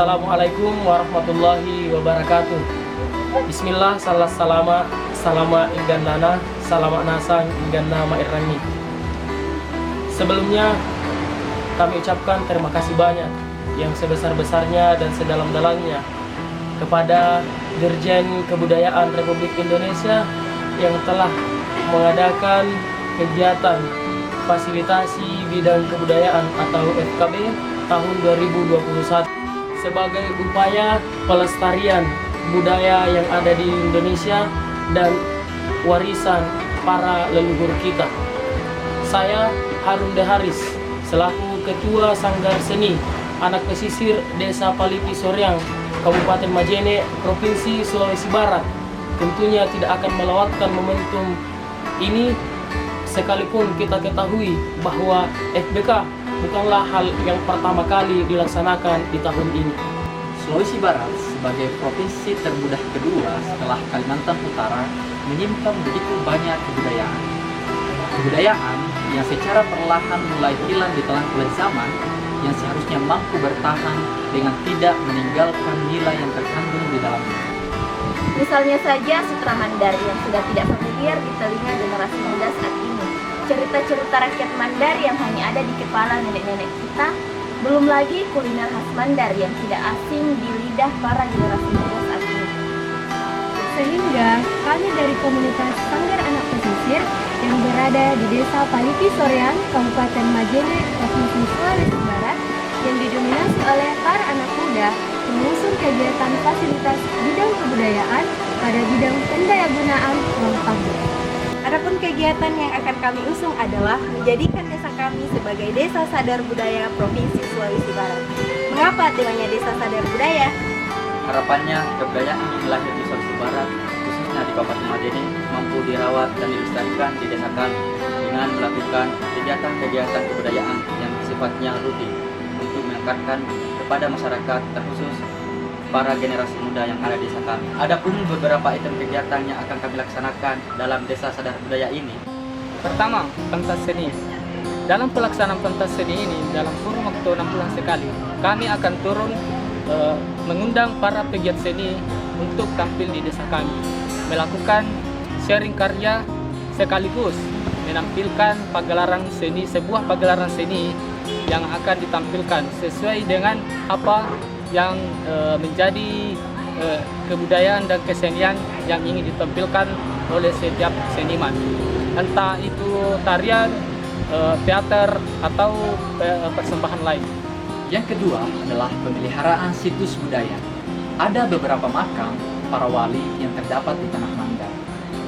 Assalamualaikum warahmatullahi wabarakatuh. Bismillah, salama ingganana, salama nasang ingganna mairani. Sebelumnya kami ucapkan terima kasih banyak yang sebesar-besarnya dan sedalam-dalamnya kepada Dirjen Kebudayaan Republik Indonesia yang telah mengadakan kegiatan fasilitasi bidang kebudayaan atau FKB tahun 2021 sebagai upaya pelestarian budaya yang ada di Indonesia dan warisan para leluhur kita. Saya Harun Deharis selaku Ketua Sanggar Seni Anak Pesisir Desa Palipi Soreang, Kabupaten Majene, Provinsi Sulawesi Barat, tentunya tidak akan melewatkan momentum ini sekalipun kita ketahui bahwa FBK bukanlah hal yang pertama kali dilaksanakan di tahun ini. Sulawesi Barat sebagai provinsi termudah kedua setelah Kalimantan Utara menyimpan begitu banyak kebudayaan. Kebudayaan yang secara perlahan mulai hilang di telan-telan zaman yang seharusnya mampu bertahan dengan tidak meninggalkan nilai yang terkandung di dalamnya. Misalnya saja sutra Mandar yang sudah tidak familiar di telinga generasi muda saat ini. Cerita-cerita rakyat Mandar yang hanya ada di kepala nenek-nenek kita, belum lagi kuliner khas Mandar yang tidak asing di lidah para generasi muda saat ini. Sehingga kami dari komunitas Sanggar Anak Pesisir yang berada di Desa Palipi Soreang, Kabupaten Majene, Provinsi Sulawesi Barat, yang didominasi oleh para anak muda, mengusung kegiatan fasilitas bidang kebudayaan pada bidang pendayagunaan ruang publik. Adapun kegiatan yang akan kami usung adalah menjadikan desa kami sebagai Desa Sadar Budaya Provinsi Sulawesi Barat. Mengapa temanya Desa Sadar Budaya? Harapannya kebudayaan yang lahir di Sulawesi Barat, khususnya di Kabupaten Majene, mampu dirawat dan dilestarikan di desa kami dengan melakukan kegiatan-kegiatan kebudayaan yang sifatnya rutin untuk mengangkatkan kepada masyarakat, terkhusus para generasi muda yang ada di desa kami. Adapun beberapa item kegiatan yang akan kami laksanakan dalam Desa Sadar Budaya ini. Pertama, pentas seni. Dalam pelaksanaan pentas seni ini, dalam kurun waktu 6 bulan sekali, kami akan turun mengundang para pegiat seni untuk tampil di desa kami, melakukan sharing karya sekaligus menampilkan pagelaran seni, sebuah pagelaran seni yang akan ditampilkan sesuai dengan apa yang menjadi kebudayaan dan kesenian yang ingin ditampilkan oleh setiap seniman, entah itu tarian, teater, atau persembahan lain. Yang kedua adalah pemeliharaan situs budaya. Ada beberapa makam para wali yang terdapat di Tanah Mandar.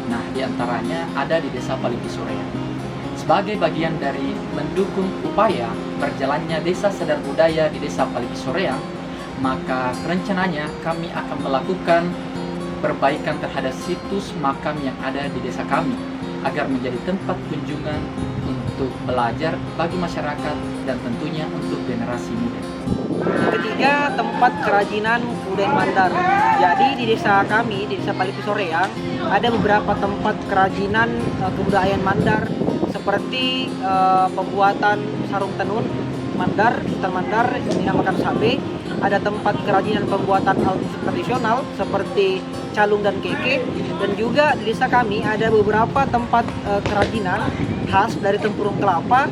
Nah, diantaranya ada di Desa Palipi Soreang. Sebagai bagian dari mendukung upaya berjalannya Desa Sadar Budaya di Desa Palipi Soreang, maka rencananya kami akan melakukan perbaikan terhadap situs makam yang ada di desa kami agar menjadi tempat kunjungan untuk belajar bagi masyarakat dan tentunya untuk generasi muda. Ketiga, tempat kerajinan kebudayaan Mandar. Jadi di desa kami, di Desa Palipi Soreang, ada beberapa tempat kerajinan kebudayaan Mandar seperti pembuatan sarung tenun Mandar, sultan Mandar yang dinamakan sabe. Ada tempat kerajinan pembuatan alat musik tradisional seperti calung dan keke, dan juga di desa kami ada beberapa tempat kerajinan khas dari tempurung kelapa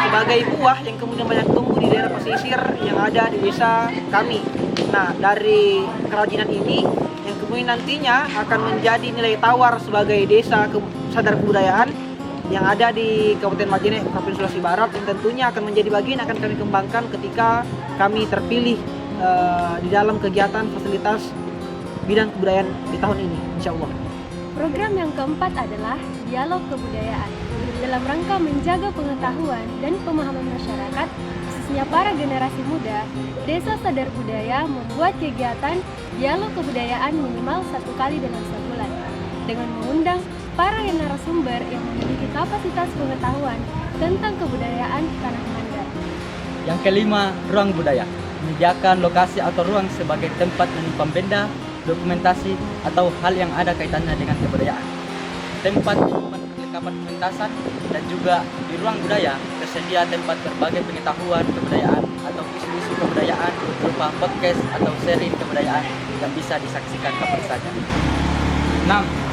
sebagai buah yang kemudian banyak tumbuh di daerah pesisir yang ada di desa kami. Nah, dari kerajinan ini yang kemudian nantinya akan menjadi nilai tawar sebagai desa sadar kebudayaan yang ada di Kabupaten Majene, Provinsi Sulawesi Barat, yang tentunya akan menjadi bagian akan kami kembangkan ketika kami terpilih di dalam kegiatan fasilitas bidang kebudayaan di tahun ini, insya Allah. Program yang keempat adalah dialog kebudayaan. Dalam rangka menjaga pengetahuan dan pemahaman masyarakat, khususnya para generasi muda, Desa Sadar Budaya membuat kegiatan dialog kebudayaan minimal 1 kali dalam sebulan, dengan mengundang para narasumber yang memiliki kapasitas pengetahuan tentang kebudayaan Tanah Mandar. Yang kelima, ruang budaya. Menyediakan lokasi atau ruang sebagai tempat menyimpan benda, dokumentasi, atau hal yang ada kaitannya dengan kebudayaan. Tempat menyimpan perlengkapan pementasan dan juga di ruang budaya tersedia tempat berbagai pengetahuan kebudayaan atau isu-isu kebudayaan berupa podcast atau seri kebudayaan yang bisa disaksikan kapan saja. 6.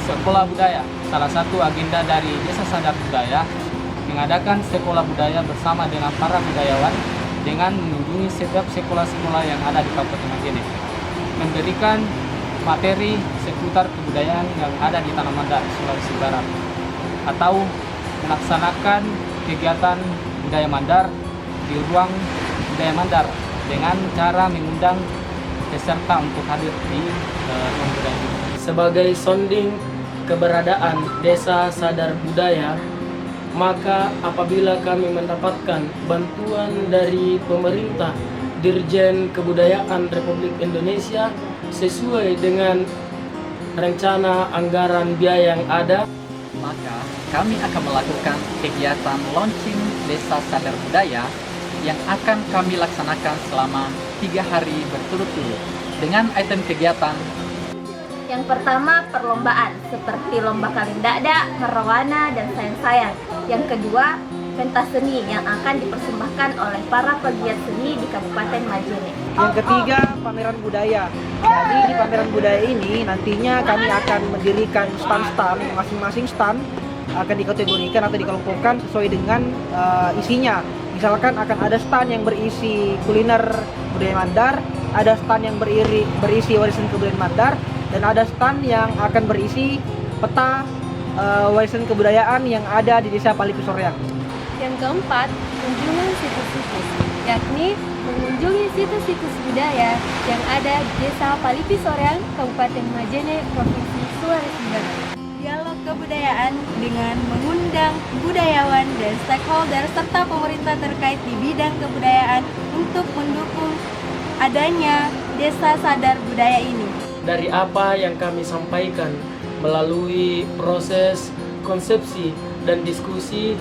Sekolah budaya. Salah satu agenda dari Desa Sadar Budaya mengadakan sekolah budaya bersama dengan para budayawan dengan mengunjungi setiap sekolah-sekolah yang ada di Kabupaten Majene, memberikan materi seputar kebudayaan yang ada di Tanah Mandar, Sulawesi Barat, atau melaksanakan kegiatan budaya Mandar di ruang budaya Mandar dengan cara mengundang peserta untuk hadir di ruang budaya ini. Sebagai sounding keberadaan Desa Sadar Budaya, maka apabila kami mendapatkan bantuan dari pemerintah Dirjen Kebudayaan Republik Indonesia sesuai dengan rencana anggaran biaya yang ada, Maka kami akan melakukan kegiatan launching Desa Sadar Budaya yang akan kami laksanakan selama 3 hari berturut-turut dengan item kegiatan. Yang pertama, perlombaan seperti lomba kaleng dada, merwana, dan sayang-sayang. Yang kedua, pentas seni yang akan dipersembahkan oleh para pegiat seni di Kabupaten Majene. Yang ketiga, pameran budaya. Jadi di pameran budaya ini nantinya kami akan mendirikan stand-stand, masing-masing stand akan dikategorikan atau dikelompokkan sesuai dengan isinya. Misalkan akan ada stand yang berisi kuliner budaya Mandar, ada stand yang berisi warisan kebudayaan Mandar, dan ada stand yang akan berisi peta warisan kebudayaan yang ada di Desa Palipi Soreang. Yang keempat, kunjungan situs-situs, yakni mengunjungi situs-situs budaya yang ada di Desa Palipi Soreang, Kabupaten Majene, Provinsi Sulawesi Barat. Dialog kebudayaan dengan mengundang budayawan dan stakeholder serta pemerintah terkait di bidang kebudayaan untuk mendukung adanya Desa Sadar Budaya ini. dari apa yang kami sampaikan melalui proses konsepsi dan diskusi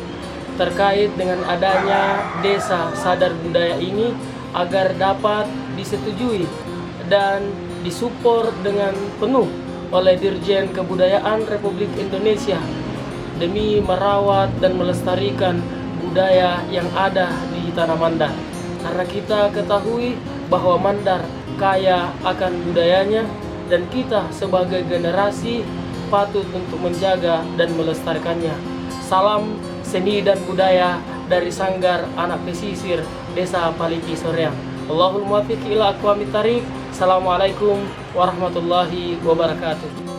terkait dengan adanya Desa Sadar Budaya ini agar dapat disetujui dan disupport dengan penuh oleh Dirjen Kebudayaan Republik Indonesia demi merawat dan melestarikan budaya yang ada di Tanah Mandar. Karena kita ketahui bahwa Mandar kaya akan budayanya dan kita sebagai generasi patut untuk menjaga dan melestarikannya. Salam seni dan budaya dari Sanggar Anak Pesisir Desa Palipi Soreang. Allahul muwaffiq ila aqwamit thariq. Assalamualaikum warahmatullahi wabarakatuh.